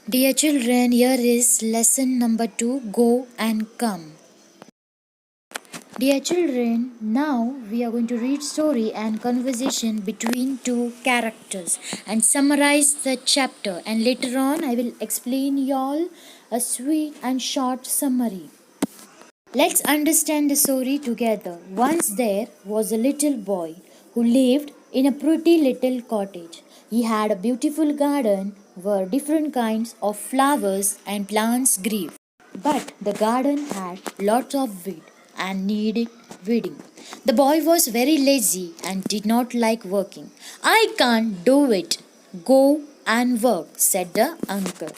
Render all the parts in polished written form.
Dear children, here is lesson number 2, Go and Come. Dear children, now we are going to read story and conversation between two characters and summarize the chapter, and later on I will explain y'all a sweet and short summary. Let's understand the story together. Once there was a little boy who lived in a pretty little cottage. He had a beautiful garden where different kinds of flowers and plants grew. But the garden had lots of weed and needed weeding. The boy was very lazy and did not like working. I can't do it. Go and work, said the uncle.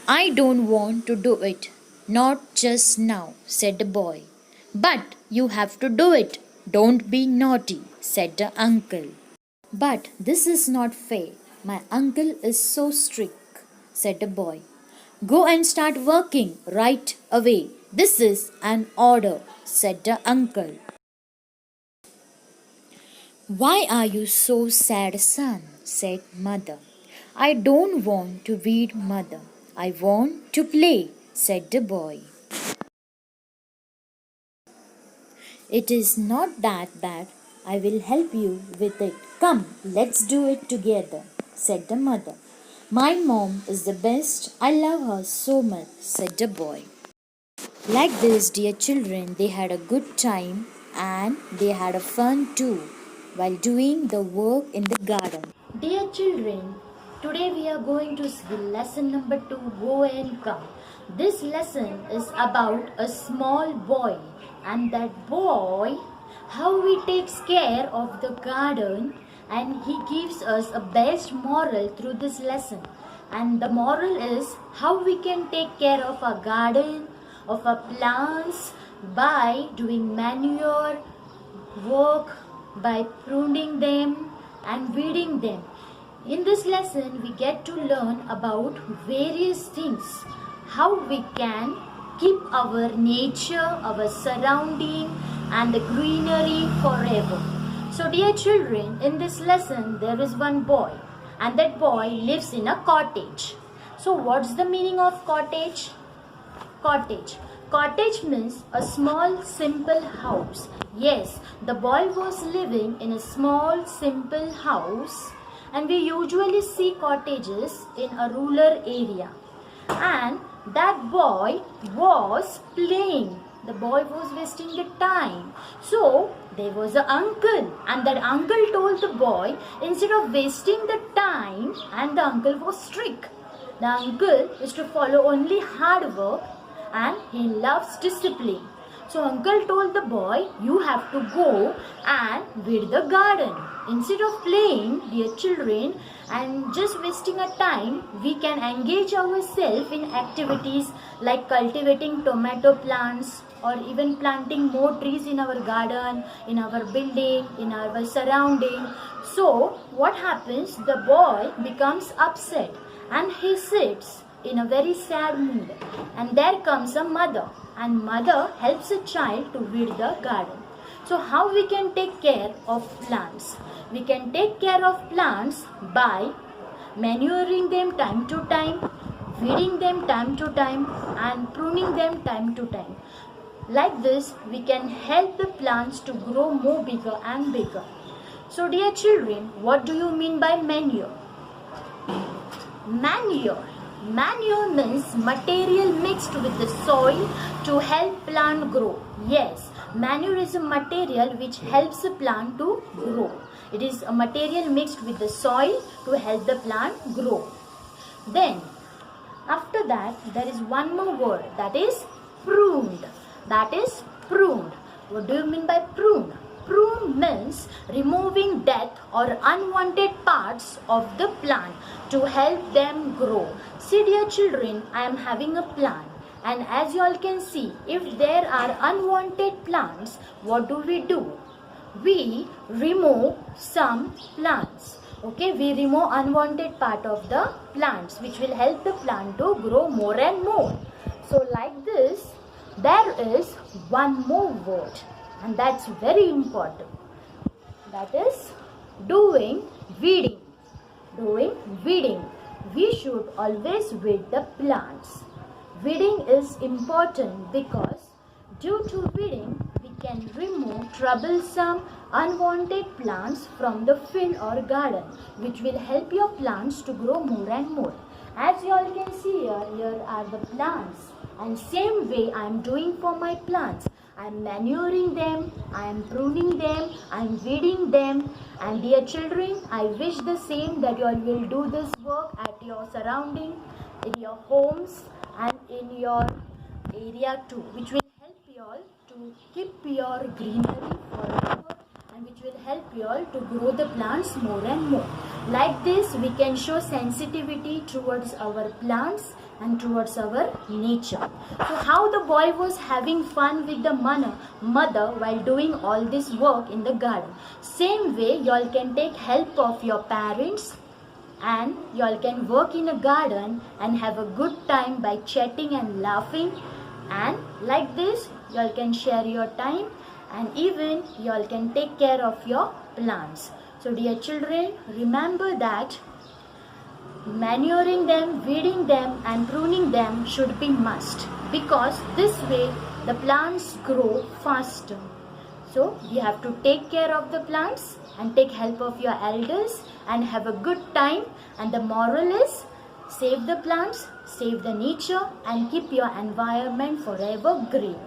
I don't want to do it. Not just now, said the boy. But you have to do it. Don't be naughty, said the uncle. But this is not fair. My uncle is so strict, said the boy. Go and start working right away. This is an order, said the uncle. Why are you so sad, son? Said mother. I don't want to weed, mother. I want to play, said the boy. It is not that bad. I will help you with it. Come, let's do it together, said the mother. My mom is the best. I love her so much, said the boy. Like this, dear children, they had a good time and they had a fun too while doing the work in the garden. Dear children, today we are going to see lesson number 2, Go and Come. This lesson is about a small boy, and that boy, how he takes care of the garden, and he gives us a best moral through this lesson. And the moral is how we can take care of our garden, of our plants, by doing manure work, by pruning them and weeding them. In this lesson, we get to learn about various things, how we can keep our nature, our surrounding and the greenery forever. So dear children, in this lesson there is one boy, and that boy lives in a cottage. So what's the meaning of cottage? Cottage. Cottage means a small simple house. Yes, the boy was living in a small simple house, and we usually see cottages in a rural area. And that boy was playing. The boy was wasting the time. So there was an uncle, and that uncle told the boy, instead of wasting the time, and the uncle was strict. The uncle is to follow only hard work, and he loves discipline. So uncle told the boy, you have to go and weed the garden. Instead of playing, dear children, and just wasting a time, we can engage ourselves in activities like cultivating tomato plants, or even planting more trees in our garden, in our building, in our surrounding. So what happens? The boy becomes upset and he sits in a very sad mood, and there comes a mother, and mother helps a child to weed the garden. So how we can take care of plants? We can take care of plants by manuring them time to time, weeding them time to time, and pruning them time to time. Like this, we can help the plants to grow more bigger and bigger. So dear children, what do you mean by manure? Manure. Manure means material mixed with the soil to help plant grow. Yes, manure is a material which helps a plant to grow. It is a material mixed with the soil to help the plant grow. Then, after that, there is one more word, that is pruned. That is pruned. What do you mean by prune? Prune means removing dead or unwanted parts of the plant to help them grow. See dear children, I am having a plant, and as you all can see, if there are unwanted plants, what do? We remove some plants. Okay, we remove unwanted part of the plants which will help the plant to grow more and more. So like this, there is one more word, and that's very important. That is doing weeding. Doing weeding. We should always weed the plants. Weeding is important because due to weeding we can remove troublesome unwanted plants from the field or garden, which will help your plants to grow more and more. As you all can see here are the plants, and same way I am doing for my plants. I am manuring them, I am pruning them, I am weeding them. And dear children, I wish the same that you all will do this work at your surrounding, in your homes and in your area too, which will help you all to keep your greenery forever, and which will help you all to grow the plants more and more. Like this, we can show sensitivity towards our plants and towards our nature. So how the boy was having fun with the mother while doing all this work in the garden. Same way, you all can take help of your parents, and you all can work in a garden and have a good time by chatting and laughing. And like this, you all can share your time, and even you all can take care of your plants. So dear children, remember that manuring them, weeding them and pruning them should be must, because this way the plants grow faster. So you have to take care of the plants and take help of your elders and have a good time. And the moral is, save the plants, save the nature and keep your environment forever green.